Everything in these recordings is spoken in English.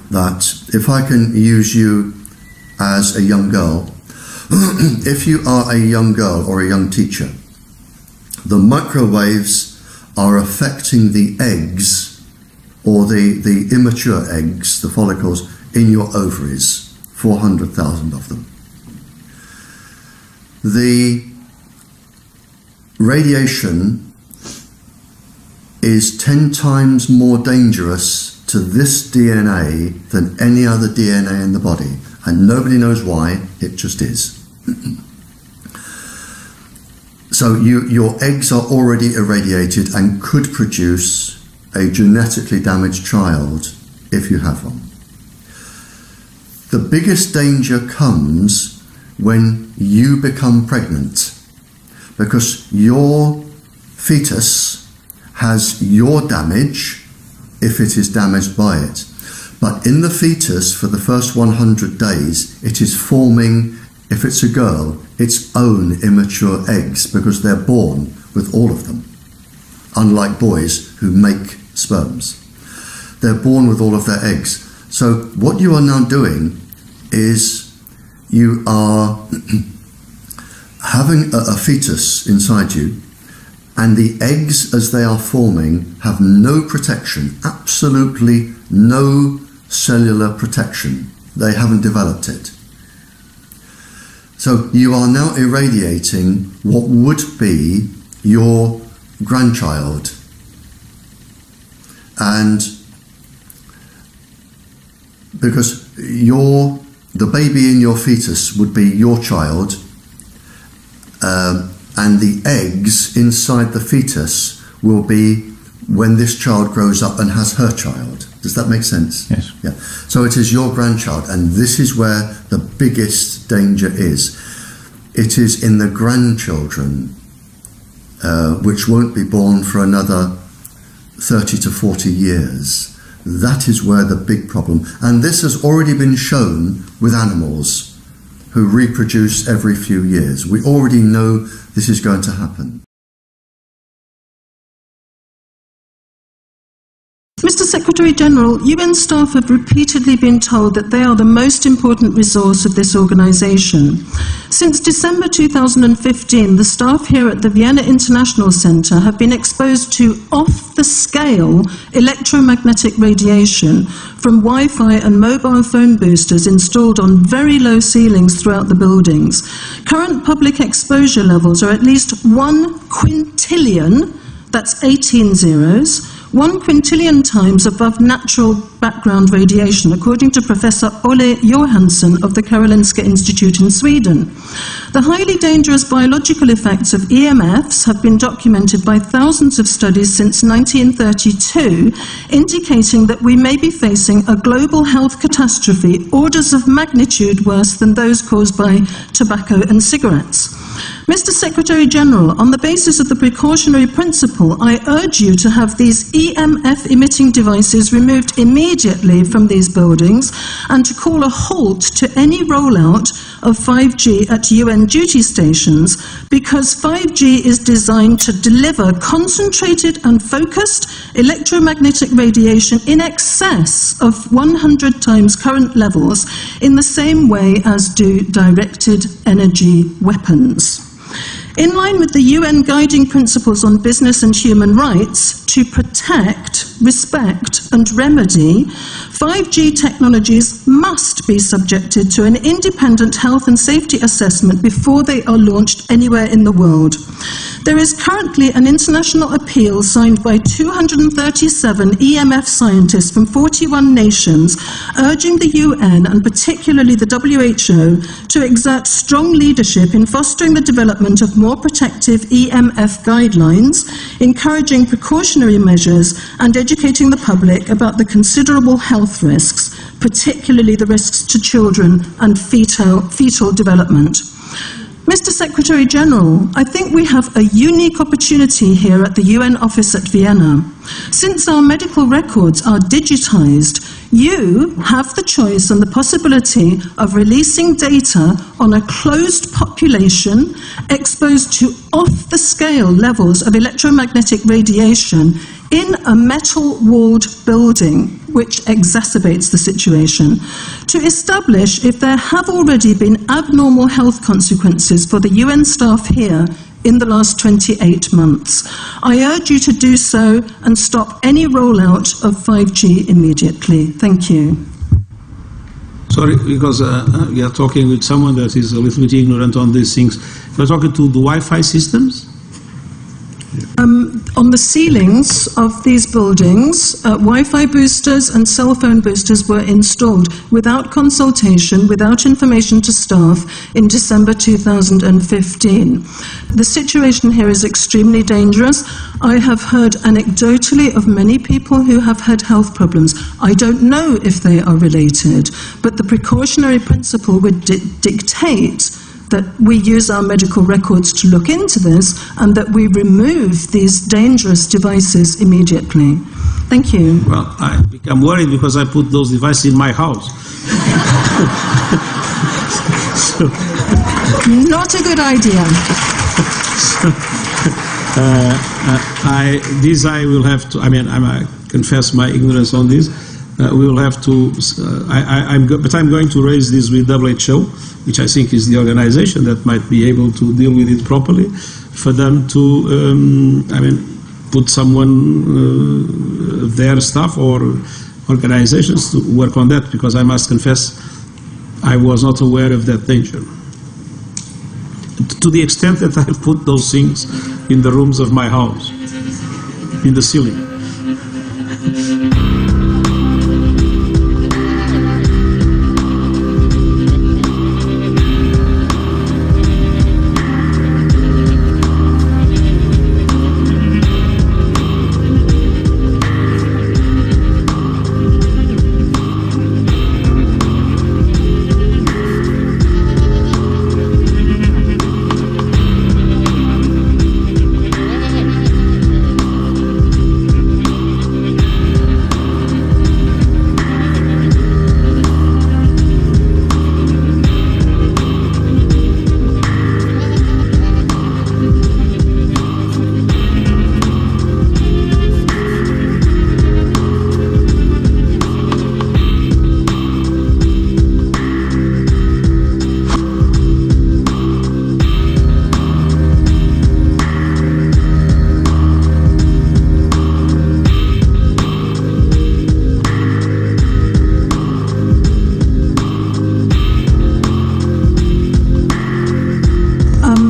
That if I can use you as a young girl, if you are a young girl or a young teacher, the microwaves are affecting the eggs, or the immature eggs, the follicles in your ovaries, 400,000 of them. The radiation is 10 times more dangerous to this DNA than any other DNA in the body, and nobody knows why, it just is. So your eggs are already irradiated and could produce a genetically damaged child if you have one. The biggest danger comes when you become pregnant, because your fetus has your damage if it is damaged by it. But in the fetus, for the first 100 days, it is forming, if it's a girl, its own immature eggs, because they're born with all of them, unlike boys who make sperms. They're born with all of their eggs. So what you are now doing is you are having a fetus inside you, and the eggs, as they are forming, have no protection, absolutely no cellular protection. They haven't developed it. So you are now irradiating what would be your grandchild. And because the baby in your fetus would be your child, and the eggs inside the fetus will be when this child grows up and has her child. Does that make sense? Yes. Yeah. So it is your grandchild, and this is where the biggest danger is. It is in the grandchildren, which won't be born for another 30 to 40 years. That is where the big problem, and this has already been shown with animals who reproduce every few years. We already know this is going to happen. Mr. Secretary-General, UN staff have repeatedly been told that they are the most important resource of this organisation. Since December 2015, the staff here at the Vienna International Centre have been exposed to off-the-scale electromagnetic radiation from Wi-Fi and mobile phone boosters installed on very low ceilings throughout the buildings. Current public exposure levels are at least 1 quintillion, that's 18 zeros, 1 quintillion times above natural background radiation, according to Professor Olle Johansson of the Karolinska Institute in Sweden. The highly dangerous biological effects of EMFs have been documented by thousands of studies since 1932, indicating that we may be facing a global health catastrophe orders of magnitude worse than those caused by tobacco and cigarettes. Mr. Secretary-General, on the basis of the precautionary principle, I urge you to have these EMF-emitting devices removed immediately from these buildings and to call a halt to any rollout of 5G at UN duty stations, because 5G is designed to deliver concentrated and focused electromagnetic radiation in excess of 100 times current levels in the same way as do directed energy weapons. In line with the UN guiding principles on business and human rights to protect, respect and remedy, 5G technologies must be subjected to an independent health and safety assessment before they are launched anywhere in the world. There is currently an international appeal signed by 237 EMF scientists from 41 nations urging the UN and particularly the WHO to exert strong leadership in fostering the development of more protective EMF guidelines, encouraging precautionary measures and educating the public about the considerable health risks, particularly the risks to children and fetal development. Mr. Secretary General, I think we have a unique opportunity here at the UN office at Vienna. Since our medical records are digitized, you have the choice and the possibility of releasing data on a closed population exposed to off-the-scale levels of electromagnetic radiation in a metal-walled building, which exacerbates the situation, to establish if there have already been abnormal health consequences for the UN staff here in the last 28 months. I urge you to do so and stop any rollout of 5G immediately. Thank you. Sorry, because we are talking with someone that is a little bit ignorant on these things. We're talking to the Wi-Fi systems? On the ceilings of these buildings, Wi-Fi boosters and cell phone boosters were installed without consultation, without information to staff in December 2015. The situation here is extremely dangerous. I have heard anecdotally of many people who have had health problems. I don't know if they are related, but the precautionary principle would dictate that we use our medical records to look into this and that we remove these dangerous devices immediately. Thank you. Well, I become worried because I put those devices in my house. So, not a good idea. I will have to, I confess my ignorance on this. We will have to, but I'm going to raise this with WHO, which I think is the organization that might be able to deal with it properly, for them to, put someone, their staff or organizations to work on that, because I must confess I was not aware of that danger. To the extent that I put those things in the rooms of my house, in the ceiling.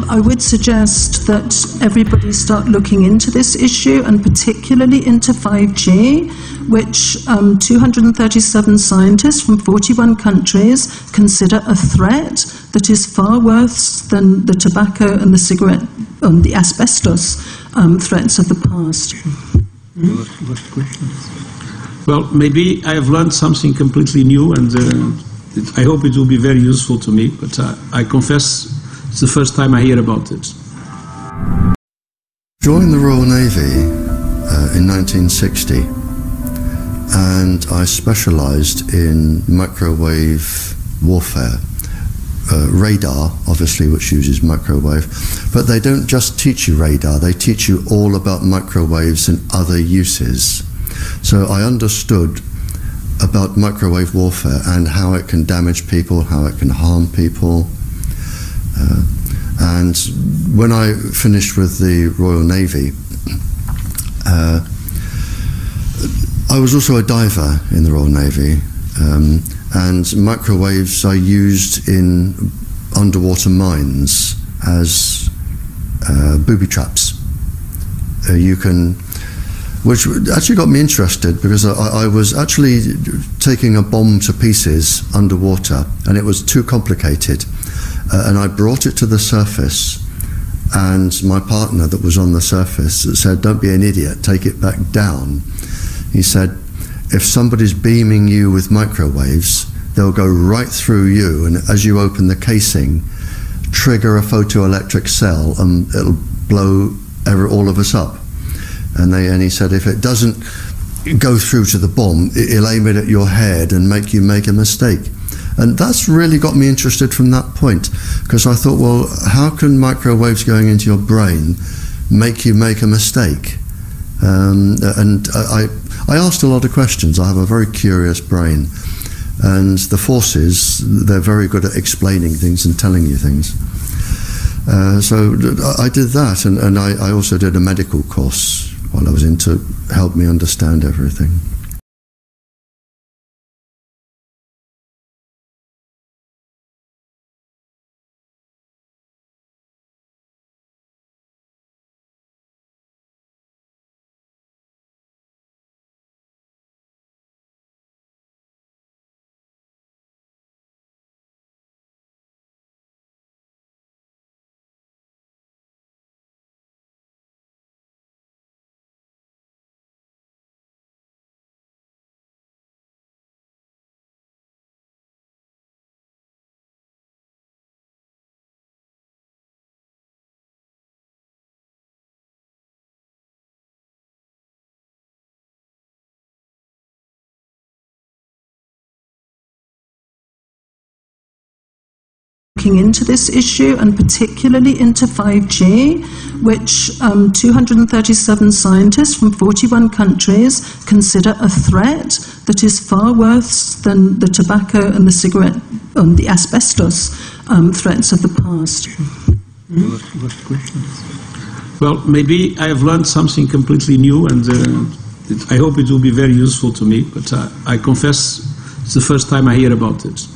I would suggest that everybody start looking into this issue, and particularly into 5G, which 237 scientists from 41 countries consider a threat that is far worse than the tobacco and the cigarette, the asbestos threats of the past. Well, maybe I have learned something completely new, and I hope it will be very useful to me, but I confess it's the first time I hear about it. Joined the Royal Navy in 1960, and I specialised in microwave warfare. Radar, obviously, which uses microwave, but they don't just teach you radar, they teach you all about microwaves and other uses. So I understood about microwave warfare and how it can damage people, how it can harm people. And when I finished with the Royal Navy, I was also a diver in the Royal Navy, and microwaves are used in underwater mines as booby traps. you can, which actually got me interested, because I was actually taking a bomb to pieces underwater, and it was too complicated. And I brought it to the surface, and my partner that was on the surface said, "Don't be an idiot, take it back down." He said, "If somebody's beaming you with microwaves, they'll go right through you, and as you open the casing, trigger a photoelectric cell, and it'll blow all of us up." And he said, "If it doesn't go through to the bomb, it'll aim it at your head and make you make a mistake." And that's really got me interested from that point, because I thought, well, how can microwaves going into your brain make you make a mistake? And I asked a lot of questions. I have a very curious brain. And the forces, they're very good at explaining things and telling you things. So I did that, and I also did a medical course while I was in to help me understand everything. Into this issue, and particularly into 5G, which 237 scientists from 41 countries consider a threat that is far worse than the tobacco and the cigarette and the asbestos threats of the past. Well, maybe I have learned something completely new, and I hope it will be very useful to me, but I confess it's the first time I hear about it.